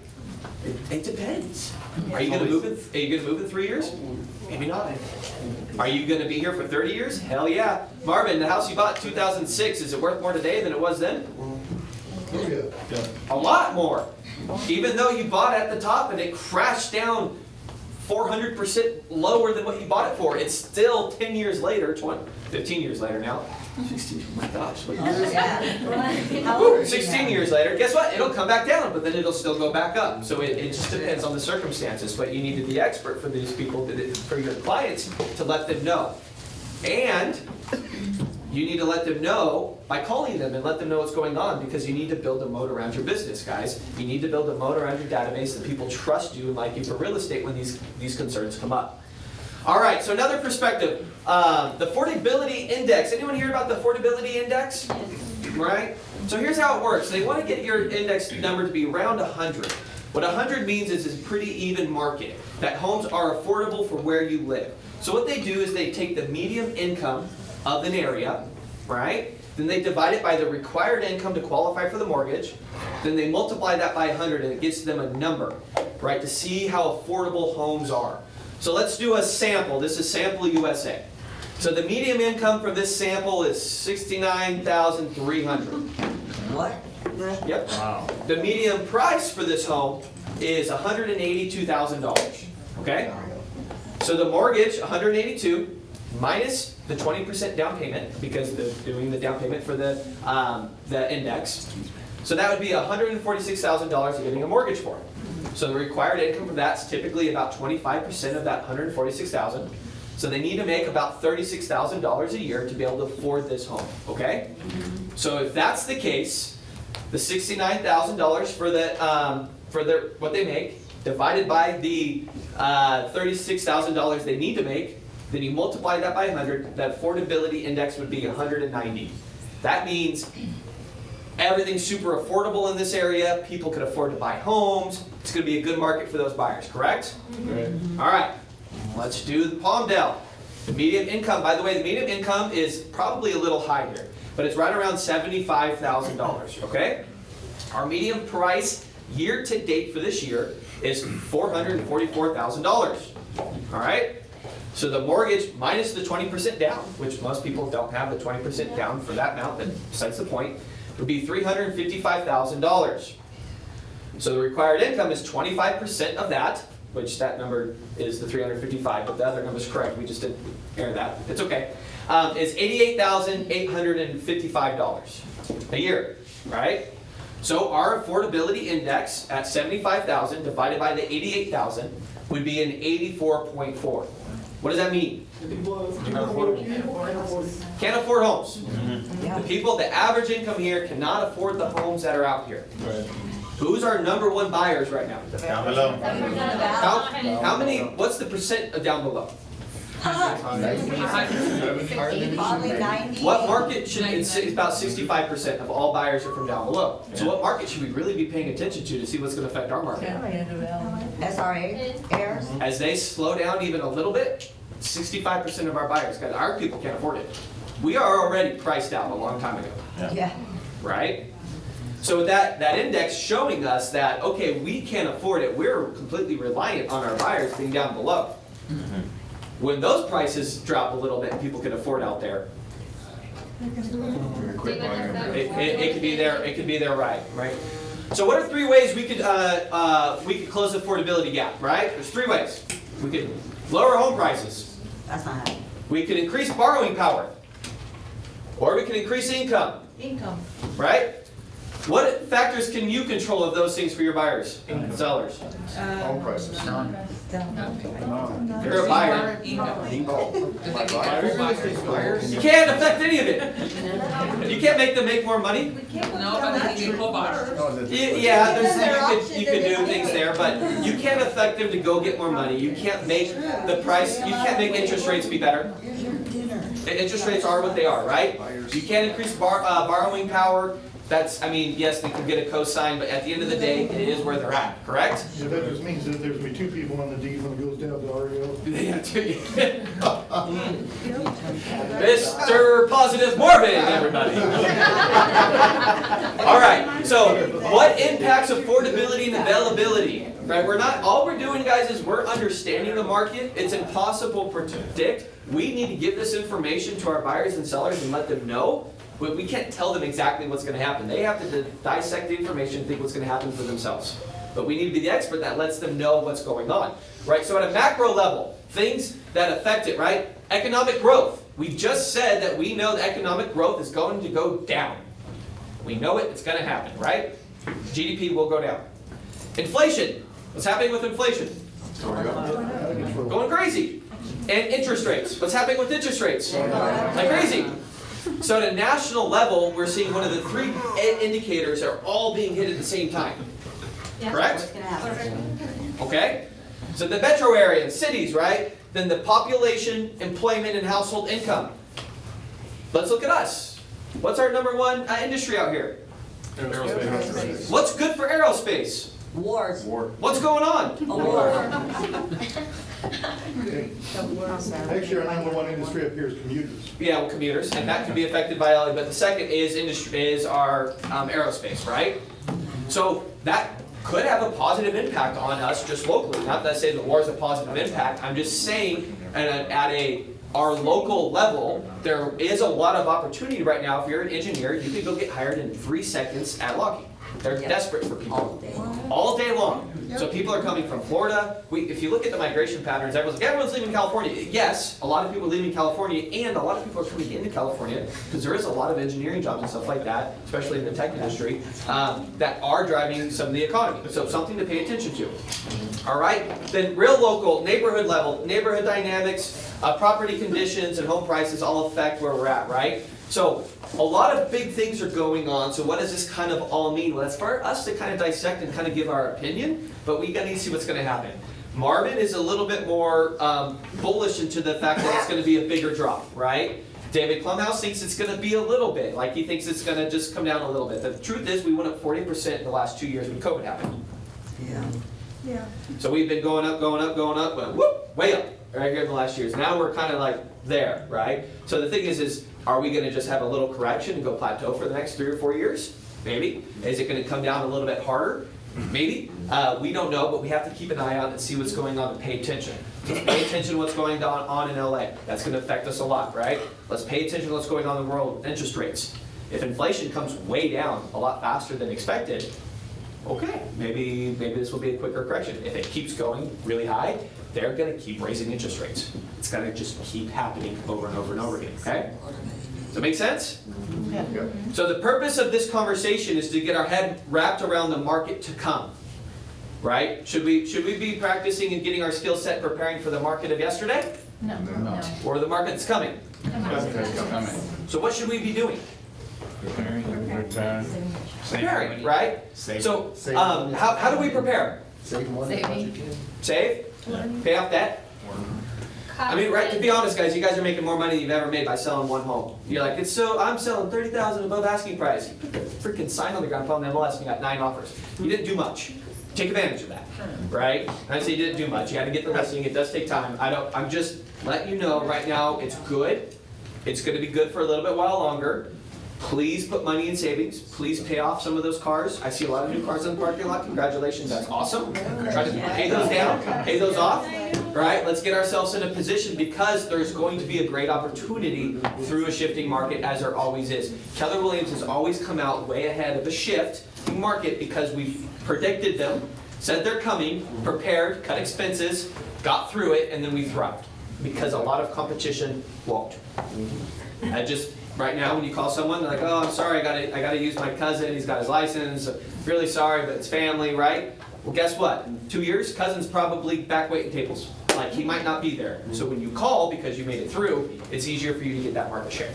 Speaker 1: it depends. Are you going to move in 3 years? Maybe not. Are you going to be here for 30 years? Hell yeah. Marvin, the house you bought in 2006, is it worth more today than it was then? A lot more. Even though you bought at the top and it crashed down 400% lower than what you bought it for, it's still 10 years later, 15 years later now. 16, oh my gosh, what year is it? Woo, 16 years later, guess what? It'll come back down, but then it'll still go back up. So it just depends on the circumstances, but you need to be expert for these people, for your clients, to let them know. And you need to let them know by calling them and let them know what's going on, because you need to build a moat around your business, guys. You need to build a moat around your database that people trust you and like you for real estate when these concerns come up. All right, so another perspective, the affordability index. Anyone hear about the affordability index? Right? So here's how it works. They want to get your index number to be around 100. What 100 means is it's a pretty even market, that homes are affordable for where you live. So what they do is they take the median income of an area, right? Then they divide it by the required income to qualify for the mortgage. Then they multiply that by 100 and it gives them a number, right, to see how affordable homes are. So let's do a sample. This is Sample USA. So the median income for this sample is $69,300.
Speaker 12: What?
Speaker 1: Yep. Wow. The median price for this home is $182,000. Okay? So the mortgage, $182,000 minus the 20% down payment, because they're doing the down payment for the index. So that would be $146,000 you're getting a mortgage for. So the required income for that's typically about 25% of that $146,000. So they need to make about $36,000 a year to be able to afford this home. Okay? So if that's the case, the $69,000 for what they make divided by the $36,000 they need to make, then you multiply that by 100, that affordability index would be 190. That means everything's super affordable in this area. People can afford to buy homes. It's going to be a good market for those buyers, correct? Right. All right, let's do the Palmdale. The median income, by the way, the median income is probably a little high here, but it's right around $75,000, okay? Our median price year to date for this year is $444,000, all right? So the mortgage minus the 20% down, which most people don't have the 20% down for that amount, but besides the point, would be $355,000. So the required income is 25% of that, which that number is the 355, but the other number is correct. We just didn't air that. It's okay. Is $88,855 a year, right? So our affordability index at 75,000 divided by the 88,000 would be an 84.4. What does that mean? Can't afford homes. The people, the average income here cannot afford the homes that are out here. Who's our number one buyers right now?
Speaker 4: Down below.
Speaker 1: How many, what's the percent of down below?
Speaker 12: Probably 90.
Speaker 1: What market should, it's about 65% of all buyers are from down below. So what market should we really be paying attention to see what's going to affect our market?
Speaker 12: SRA, air.
Speaker 1: As they slow down even a little bit, 65% of our buyers, guys, our people can't afford it. We are already priced out a long time ago.
Speaker 12: Yeah.
Speaker 1: Right? So that index showing us that, okay, we can't afford it. We're completely reliant on our buyers being down below. When those prices drop a little bit and people can afford out there, it could be there, right? So what are 3 ways we could close the affordability gap, right? There's 3 ways. We could lower home prices.
Speaker 12: That's not happening.
Speaker 1: We could increase borrowing power. Or we can increase income. Right? What factors can you control of those things for your buyers and sellers?
Speaker 10: Home prices.
Speaker 1: If you're a buyer, you can't affect any of it. You can't make them make more money.
Speaker 2: No, but they need bars.
Speaker 1: Yeah, you could do things there, but you can't affect them to go get more money. You can't make the price, you can't make interest rates be better. Interest rates are what they are, right? You can't increase borrowing power. That's, I mean, yes, they can get a cosign, but at the end of the day, it is where they're at, correct?
Speaker 11: Yeah, that just means that there's gonna be two people on the deed when it goes down to REO.
Speaker 1: Yeah, Mr. Positive Morbid, everybody. All right, so what impacts affordability and availability? Right, all we're doing, guys, is we're understanding the market. It's impossible to predict. We need to give this information to our buyers and sellers and let them know. We can't tell them exactly what's going to happen. They have to dissect the information and think what's going to happen for themselves. But we need to be the expert that lets them know what's going on. Right? So at a macro level, things that affect it, right? Economic growth. We just said that we know that economic growth is going to go down. We know it, it's going to happen, right? GDP will go down. Inflation. What's happening with inflation? Going crazy. And interest rates. What's happening with interest rates? Like crazy. So at a national level, we're seeing one of the three indicators are all being hit at the same time. Correct? Okay? So the metro area and cities, right? Then the population, employment, and household income. Let's look at us. What's our number one industry out here?
Speaker 10: Aerospace.
Speaker 1: What's good for aerospace?
Speaker 12: Wars.
Speaker 1: What's going on?
Speaker 12: A war.
Speaker 11: Actually, our number one industry up here is commuters.
Speaker 1: Yeah, well, commuters, and that can be affected by LA. But the second is our aerospace, right? So that could have a positive impact on us just locally. Not that I say the war is a positive impact. I'm just saying at our local level, there is a lot of opportunity right now. If you're an engineer, you could go get hired in 3 seconds at Lockheed. They're desperate for people. All day long. So people are coming from Florida. If you look at the migration patterns, everyone's leaving California. Yes, a lot of people are leaving California, and a lot of people are coming into California because there is a lot of engineering jobs and stuff like that, especially in the tech industry, that are driving some of the economy. So something to pay attention to. All right? Then real local, neighborhood level, neighborhood dynamics, property conditions, and home prices all affect where we're at, right? So a lot of big things are going on. So what does this kind of all mean? Well, that's for us to kind of dissect and kind of give our opinion, but we need to see what's going to happen. Marvin is a little bit more bullish into the fact that it's going to be a bigger drop, right? David Plumhouse thinks it's going to be a little bit, like he thinks it's going to just come down a little bit. The truth is we went up 40% in the last 2 years when COVID happened.
Speaker 12: Yeah.
Speaker 1: So we've been going up, but whoop, way up right here in the last years. Now we're kind of like there, right? So the thing is are we going to just have a little correction and go plateau for the next 3 or 4 years? Maybe. Is it going to come down a little bit harder? Maybe. We don't know, but we have to keep an eye on it and see what's going on and pay attention. Let's pay attention to what's going on in LA. That's going to affect us a lot, right? Let's pay attention to what's going on in the world with interest rates. If inflation comes way down a lot faster than expected, okay, maybe this will be a quicker correction. If it keeps going really high, they're going to keep raising interest rates. It's going to just keep happening over and over and over again, okay? Does that make sense?
Speaker 11: Yeah.
Speaker 1: So the purpose of this conversation is to get our head wrapped around the market to come, right? Should we be practicing and getting our skill set preparing for the market of yesterday?
Speaker 8: No.
Speaker 1: Or the market that's coming? So what should we be doing? Preparing, right? So how do we prepare? Save? Pay off debt? I mean, right, to be honest, guys, you guys are making more money than you've ever made by selling one home. You're like, I'm selling $30,000 above asking price. You put the freaking sign on the ground, put on the MLS, and you got 9 offers. You didn't do much. Take advantage of that, right? And I say you didn't do much. You got to get the listing. It does take time. I'm just letting you know right now it's good. It's going to be good for a little bit while longer. Please put money in savings. Please pay off some of those cars. I see a lot of new cars in the parking lot. Congratulations, that's awesome. Try to pay those down, pay those off. Right? Let's get ourselves in a position because there's going to be a great opportunity through a shifting market, as there always is. Keller Williams has always come out way ahead of the shifting market because we've predicted them, said they're coming, prepared, cut expenses, got through it, and then we thrived. because a lot of competition won't. I just, right now, when you call someone, they're like, oh, I'm sorry, I gotta use my cousin, he's got his license, really sorry, but it's family, right? Well, guess what? In 2 years, cousin's probably back waiting tables. Like, he might not be there. So when you call, because you made it through, it's easier for you to get that market share.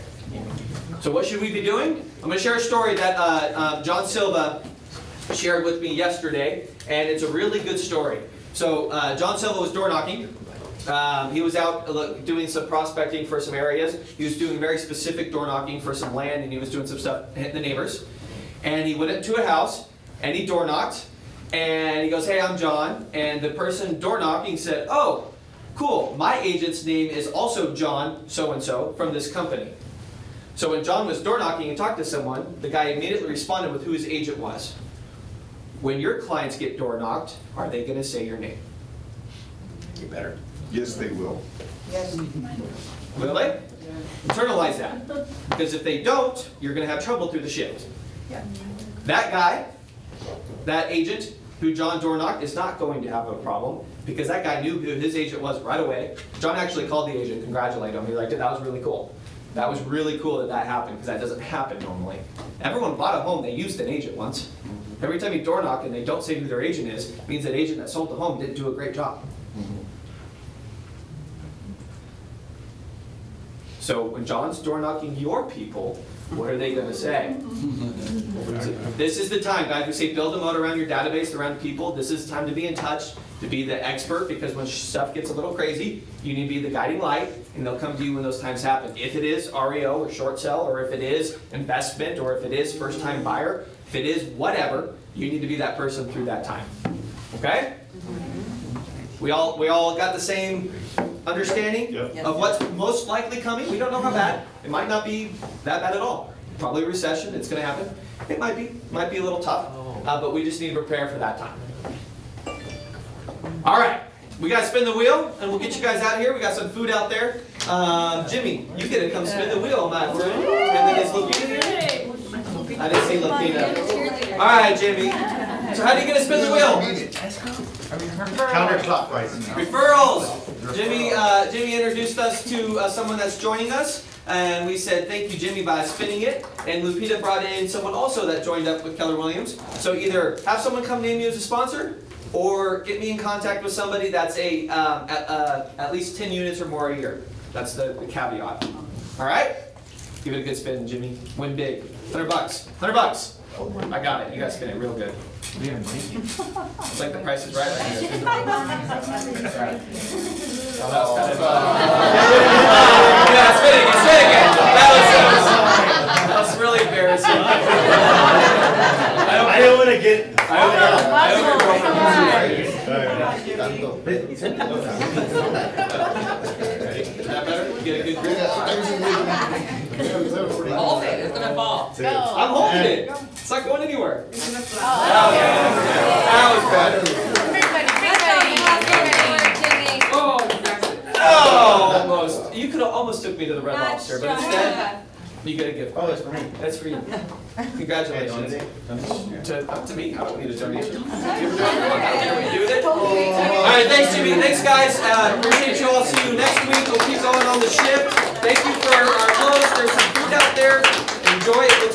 Speaker 1: So what should we be doing? I'm gonna share a story that John Silva shared with me yesterday, and it's a really good story. So John Silva was door knocking. He was out doing some prospecting for some areas. He was doing very specific door knocking for some land, and he was doing some stuff, hitting the neighbors. And he went into a house, and he door knocked, and he goes, hey, I'm John. And the person door knocking said, oh, cool, my agent's name is also John so-and-so from this company. So when John was door knocking and talked to someone, the guy immediately responded with who his agent was. When your clients get door knocked, are they going to say your name? You better.
Speaker 10: Yes, they will.
Speaker 3: Yes.
Speaker 1: Will they? Internalize that. Because if they don't, you're going to have trouble through the shift. That guy, that agent who John door knocked is not going to have a problem because that guy knew who his agent was right away. John actually called the agent, congratulated him. He liked it. That was really cool. That was really cool that that happened because that doesn't happen normally. Everyone bought a home, they used an agent once. Every time you door knock and they don't say who their agent is, it means that agent that sold the home didn't do a great job. So when John's door knocking your people, what are they going to say? This is the time, guys. We say build a moat around your database, around people. This is the time to be in touch, to be the expert, because when stuff gets a little crazy, you need to be the guiding light, and they'll come to you when those times happen. If it is REO or short sell, or if it is investment, or if it is first-time buyer, if it is whatever, you need to be that person through that time. Okay? We all got the same understanding of what's most likely coming. We don't know how bad. It might not be that bad at all. Probably a recession. It's going to happen. It might be. Might be a little tough. But we just need to prepare for that time. All right. We got to spin the wheel, and we'll get you guys out of here. We got some food out there. Jimmy, you get to come spin the wheel, my friend. And then is Lupita here? I didn't see Lupita. All right, Jimmy. So how do you get to spin the wheel?
Speaker 4: Counterclockwise.
Speaker 1: Referrals. Jimmy introduced us to someone that's joining us, and we said thank you, Jimmy, by spinning it. And Lupita brought in someone also that joined up with Keller Williams. So either have someone come name you as a sponsor, or get me in contact with somebody that's at least 10 units or more a year. That's the caveat. All right? Give it a good spin, Jimmy. Win big. $100. $100. I got it. You guys spin it real good. It's like the Price is Right. Oh, that was kind of yeah, spin again. That was really embarrassing.
Speaker 4: I don't want to get.
Speaker 1: Is that better? You get a good grip?
Speaker 2: Hold it, it's gonna fall.
Speaker 1: I'm holding it. It's not going anywhere. Oh, almost. You could have almost took me to the Red Lobster, but instead, you get a gift.
Speaker 4: Oh, it's for me.
Speaker 1: That's for you. Congratulations. Up to me. I don't need a donation. You ever do it? All right, thanks, Jimmy. Thanks, guys. Appreciate you all. See you next week. We'll keep going on the shift. Thank you for our clothes. There's some food out there. Enjoy it.